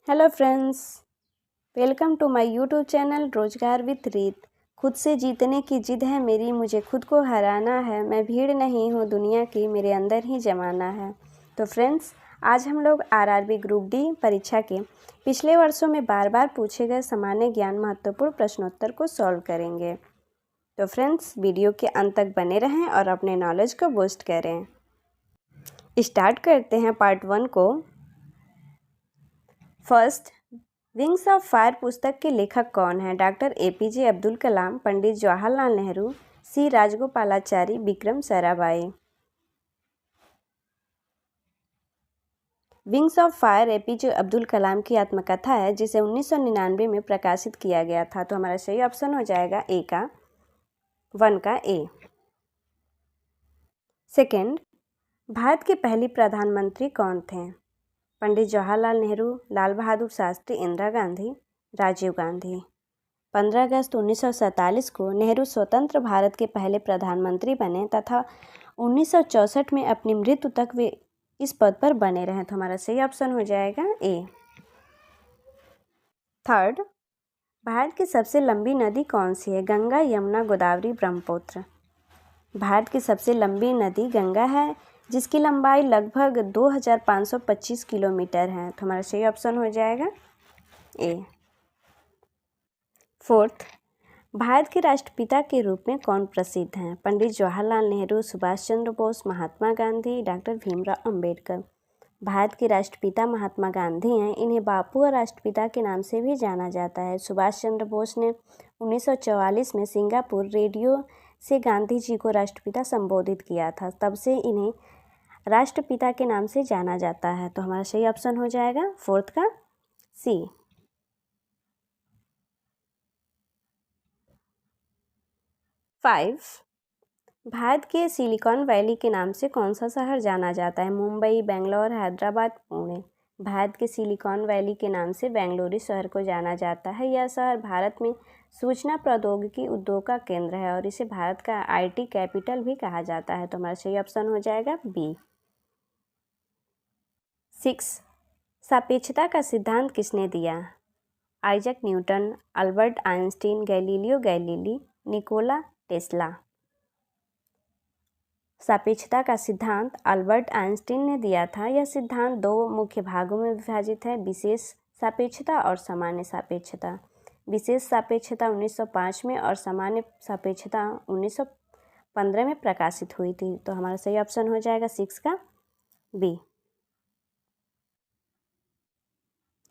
Hello friends, welcome to my YouTube channel रोजगार with Reet. खुद से जीतने की जिद है मेरी, मुझे खुद को हराना है। मैं भीड़ नहीं हूँ दुनिया की, मेरे अंदर ही जमाना है। तो फ्रेंड्स, आज हम लोग आरआरबी ग्रुप डी परीक्षा के पिछले वर्षों में बार बार पूछे गए सामान्य ज्ञान महत्वपूर्ण प्रश्नोत्तर को सॉल्व करेंगे। तो फ्रेंड्स, वीडियो के अंत तक बने रहें और अपने नॉलेज को बूस्ट करें। स्टार्ट करते हैं पार्ट 1 को। फर्स्ट, विंग्स ऑफ फायर पुस्तक के लेखक कौन है? Doctor APJ Abdul Kalam, Pandit Jawaharlal Nehru, C Rajagopalachari, Vikram Sarabhai. Wings of fire APJ Abdul Kalam की आत्मकथा है जिसे 1999 में प्रकाशित किया गया था। तो हमारा सही ऑप्शन हो जाएगा ए का 1 का ए। सेकेंड, भारत के पहले प्रधानमंत्री कौन थे? पंडित जवाहरलाल नेहरू, लाल बहादुर शास्त्री, इंदिरा गांधी, राजीव गांधी। 15 अगस्त 1947 को नेहरू स्वतंत्र भारत के पहले प्रधानमंत्री बने तथा 1964 में अपनी मृत्यु तक वे इस पद पर बने रहे। तो हमारा सही ऑप्शन हो जाएगा ए। थर्ड, भारत की सबसे लंबी नदी कौन सी है? गंगा, यमुना, गोदावरी, ब्रह्मपुत्र। भारत की सबसे लंबी नदी गंगा है जिसकी लंबाई लगभग 2525 किलोमीटर है। तो हमारा सही ऑप्शन हो जाएगा ए। फोर्थ, भारत के राष्ट्रपिता के रूप में कौन प्रसिद्ध हैं? पंडित जवाहरलाल नेहरू, सुभाष चंद्र बोस, महात्मा गांधी, डॉक्टर भीमराव अंबेडकर। भारत के राष्ट्रपिता महात्मा गांधी हैं। इन्हें बापू और राष्ट्रपिता के नाम से भी जाना जाता है। सुभाष चंद्र बोस ने 1944 में सिंगापुर रेडियो से गांधी जी को राष्ट्रपिता संबोधित किया था। तब से इन्हें राष्ट्रपिता के नाम से जाना जाता है। तो हमारा सही ऑप्शन हो जाएगा फोर्थ का सी। 5, भारत के सिलिकॉन वैली के नाम से कौन सा शहर जाना जाता है? मुंबई, बेंगलोर, हैदराबाद, पुणे। भारत के सिलिकॉन वैली के नाम से बेंगलुरु शहर को जाना जाता है। यह शहर भारत में सूचना प्रौद्योगिकी उद्योग का केंद्र है और इसे भारत का आईटी कैपिटल भी कहा जाता है। तो हमारा सही ऑप्शन हो जाएगा बी। 6, सापेक्षता का सिद्धांत किसने दिया? Isaac Newton, Albert Einstein, Galileo Galilei, Nikola Tesla. सापेक्षता का सिद्धांत अल्बर्ट आइंस्टीन ने दिया था। यह सिद्धांत 2 मुख्य भागों में विभाजित है, विशेष सापेक्षता और सामान्य सापेक्षता। विशेष सापेक्षता 1905 में और सामान्य सापेक्षता 1915 में प्रकाशित हुई थी। तो हमारा सही ऑप्शन हो जाएगा 6 का बी।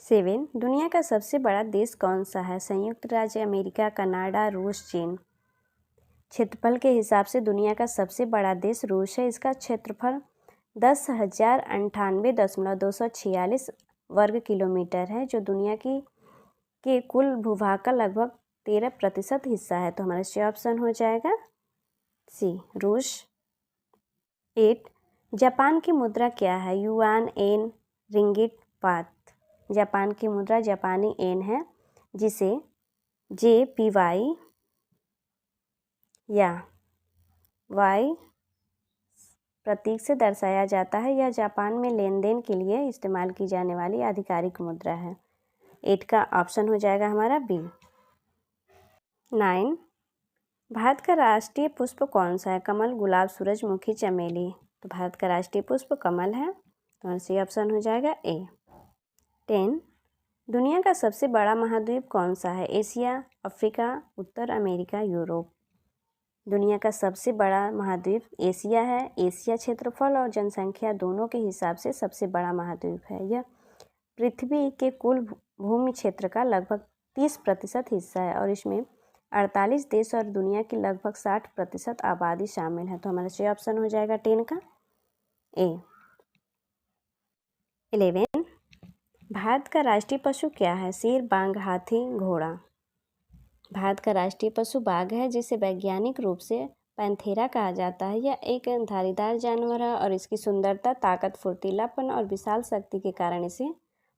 7, दुनिया का सबसे बड़ा देश कौन सा है? संयुक्त राज्य अमेरिका, कनाडा, रूस, चीन। क्षेत्रफल के हिसाब से दुनिया का सबसे बड़ा देश रूस है। इसका क्षेत्रफल 10,098.246 वर्ग किलोमीटर है जो दुनिया के कुल भूभाग का लगभग 13% हिस्सा है। तो हमारा सही ऑप्शन हो जाएगा सी, रूस। 8, जापान की मुद्रा क्या है? युआन, येन, रिंगिट, बात। जापान की मुद्रा जापानी येन है जिसे JPY या Y प्रतीक से दर्शाया जाता है। यह जापान में लेन देन के लिए इस्तेमाल की जाने वाली आधिकारिक मुद्रा है। 8 का ऑप्शन हो जाएगा हमारा बी। 9, भारत का राष्ट्रीय पुष्प कौन सा है? कमल, गुलाब, सूरजमुखी, चमेली। तो भारत का राष्ट्रीय पुष्प कमल है। तो सही ऑप्शन हो जाएगा ए। 10, दुनिया का सबसे बड़ा महाद्वीप कौन सा है? एशिया, अफ्रीका, उत्तर अमेरिका, यूरोप। दुनिया का सबसे बड़ा महाद्वीप एशिया है। एशिया क्षेत्रफल और जनसंख्या दोनों के हिसाब से सबसे बड़ा महाद्वीप है। यह पृथ्वी के कुल भूमि क्षेत्र का लगभग 30% हिस्सा है और इसमें 48 देश और दुनिया की लगभग 60% आबादी शामिल है। तो हमारा सही ऑप्शन हो जाएगा 10 का ए। 11, भारत का राष्ट्रीय पशु क्या है? शेर, बाघ, हाथी, घोड़ा। भारत का राष्ट्रीय पशु बाघ है जिसे वैज्ञानिक रूप से पैंथेरा कहा जाता है। यह एक धारीदार जानवर है और इसकी सुंदरता, ताकत, फुर्तीलापन और विशाल शक्ति के कारण इसे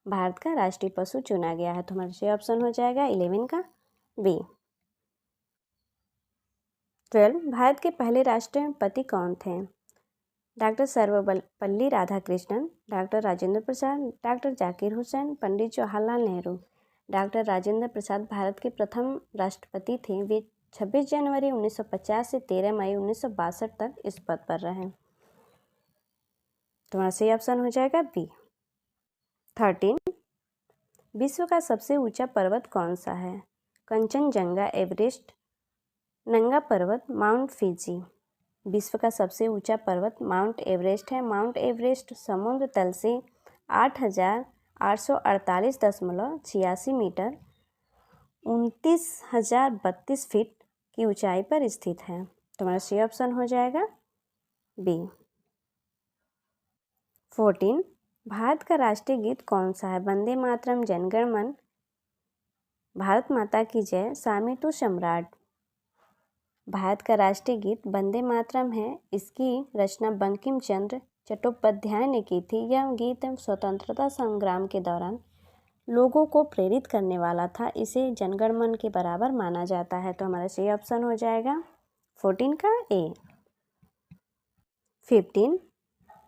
भारत का राष्ट्रीय पशु चुना गया है। तो हमारा सही ऑप्शन हो जाएगा 11 का बी। 12, भारत के पहले राष्ट्रपति कौन थे? Doctor Sarvepalli Radhakrishnan, doctor Rajendra Prasad, doctor Zakir Hussain, पंडित जवाहरलाल नेहरू। डॉक्टर राजेंद्र प्रसाद भारत के प्रथम राष्ट्रपति थे। वे 26 जनवरी 1950 से 13 मई 1962 तक इस पद पर रहे। तुम्हारा सही ऑप्शन हो जाएगा बी। 13, विश्व का सबसे ऊंचा पर्वत कौन सा है? कंचनजंगा, एवरेस्ट, नंगा पर्वत, माउंट फिजी। विश्व का सबसे ऊंचा पर्वत माउंट एवरेस्ट है। माउंट एवरेस्ट समुद्र तल से 8,848.86 मीटर 29,032 फीट की ऊंचाई पर स्थित है। तुम्हारा सही ऑप्शन हो जाएगा बी। 14, भारत का राष्ट्रीय गीत कौन सा है? वंदे मातरम, जनगण मन, भारत माता की जय, सामी तू सम्राट। भारत का राष्ट्रीय गीत वंदे मातरम है। इसकी रचना बंकिम चंद्र चट्टोपाध्याय ने की थी। यह गीत स्वतंत्रता संग्राम के दौरान लोगों को प्रेरित करने वाला था। इसे जनगण मन के बराबर माना जाता है। तो हमारा सही ऑप्शन हो जाएगा 14 का ए। 15,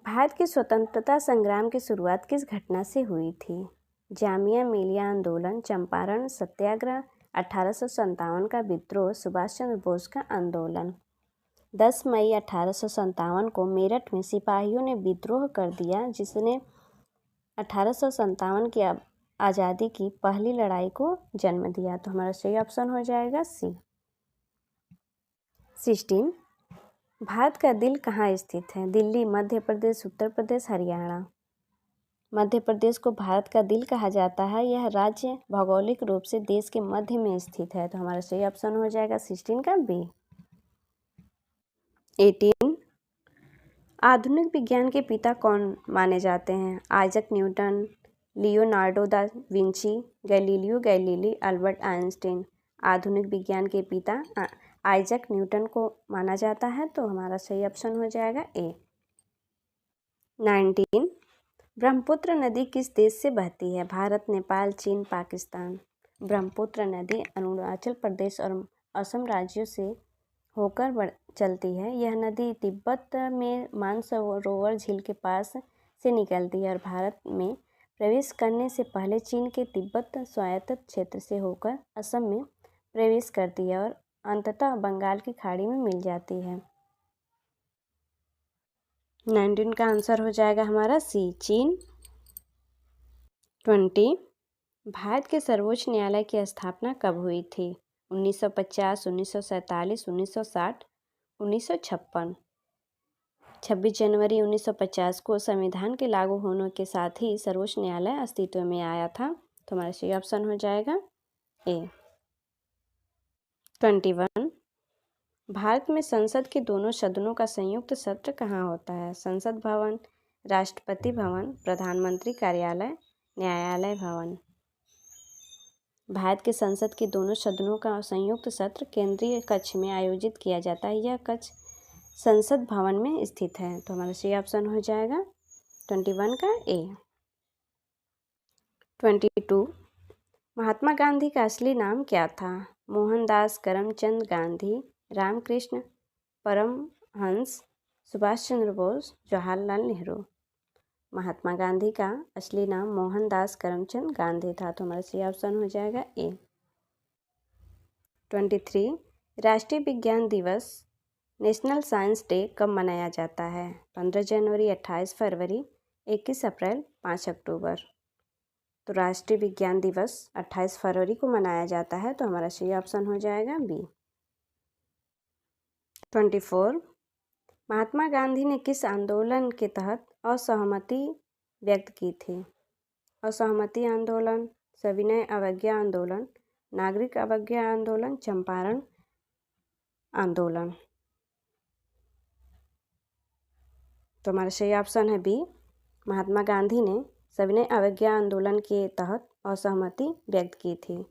भारत के स्वतंत्रता संग्राम की शुरुआत किस घटना से हुई थी? जामिया मिलिया आंदोलन, चंपारण सत्याग्रह, 1857 का विद्रोह, सुभाष चंद्र बोस का आंदोलन। 10 मई 1857 को मेरठ में सिपाहियों ने विद्रोह कर दिया, जिसने 1857 की आज़ादी की पहली लड़ाई को जन्म दिया। तो हमारा सही ऑप्शन हो जाएगा सी। 16, भारत का दिल कहाँ स्थित है? दिल्ली, मध्य प्रदेश, उत्तर प्रदेश, हरियाणा। मध्य प्रदेश को भारत का दिल कहा जाता है। यह राज्य भौगोलिक रूप से देश के मध्य में स्थित है। तो हमारा सही ऑप्शन हो जाएगा 16 का बी। 18, आधुनिक विज्ञान के पिता कौन माने जाते हैं? Isaac Newton, Leonardo da Vinci, Galileo Galilei, Albert Einstein. आधुनिक विज्ञान के पिता आइजक न्यूटन को माना जाता है। तो हमारा सही ऑप्शन हो जाएगा ए। 19, ब्रह्मपुत्र नदी किस देश से बहती है? भारत, नेपाल, चीन, पाकिस्तान। ब्रह्मपुत्र नदी अरुणाचल प्रदेश और असम राज्यों से होकर चलती है। यह नदी तिब्बत में मानसरोवर झील के पास से निकलती है और भारत में प्रवेश करने से पहले चीन के तिब्बत स्वायत्त क्षेत्र से होकर असम में प्रवेश करती है और अंततः बंगाल की खाड़ी में मिल जाती है। 19 का आंसर हो जाएगा हमारा सी, चीन। 20, भारत के सर्वोच्च न्यायालय की स्थापना कब हुई थी? 1950, 1947, 1960, 1956। 26 जनवरी 1950 को संविधान के लागू होने के साथ ही सर्वोच्च न्यायालय अस्तित्व में आया था। तो हमारा सही ऑप्शन हो जाएगा ए। 21, भारत में संसद के दोनों सदनों का संयुक्त सत्र कहाँ होता है? संसद भवन, राष्ट्रपति भवन, प्रधानमंत्री कार्यालय, न्यायालय भवन। भारत के संसद के दोनों सदनों का संयुक्त सत्र केंद्रीय कक्ष में आयोजित किया जाता है। यह कक्ष संसद भवन में स्थित है। तो हमारा सही ऑप्शन हो जाएगा 21 का ए। 22, महात्मा गांधी का असली नाम क्या था? मोहनदास करमचंद गांधी, रामकृष्ण परमहंस, सुभाष चंद्र बोस, जवाहरलाल नेहरू। महात्मा गांधी का असली नाम मोहनदास करमचंद गांधी था। तो हमारा सही ऑप्शन हो जाएगा ए। 23, राष्ट्रीय विज्ञान दिवस नेशनल साइंस डे कब मनाया जाता है? 15 जनवरी, 28 फरवरी, 21 अप्रैल, 5 अक्टूबर। तो राष्ट्रीय विज्ञान दिवस 28 फरवरी को मनाया जाता है। तो हमारा सही ऑप्शन हो जाएगा बी। 24, महात्मा गांधी ने किस आंदोलन के तहत असहमति व्यक्त की थी? असहमति आंदोलन, सविनय अवज्ञा आंदोलन, नागरिक अवज्ञा आंदोलन, चंपारण आंदोलन। तो हमारा सही ऑप्शन है बी। महात्मा गांधी ने सविनय अवज्ञा आंदोलन के तहत असहमति व्यक्त की थी।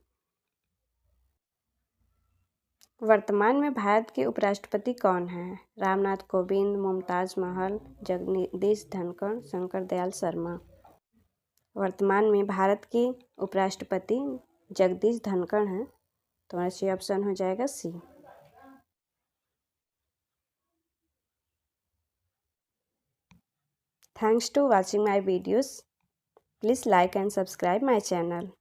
वर्तमान में भारत के उपराष्ट्रपति कौन हैं? रामनाथ कोविंद, मुमताज महल, जगदीश धनखड़, शंकर दयाल शर्मा। वर्तमान में भारत के उपराष्ट्रपति जगदीश धनखड़ हैं। तो हमारा सही ऑप्शन हो जाएगा सी। Thanks to watching my videos. Please like and subscribe my channel.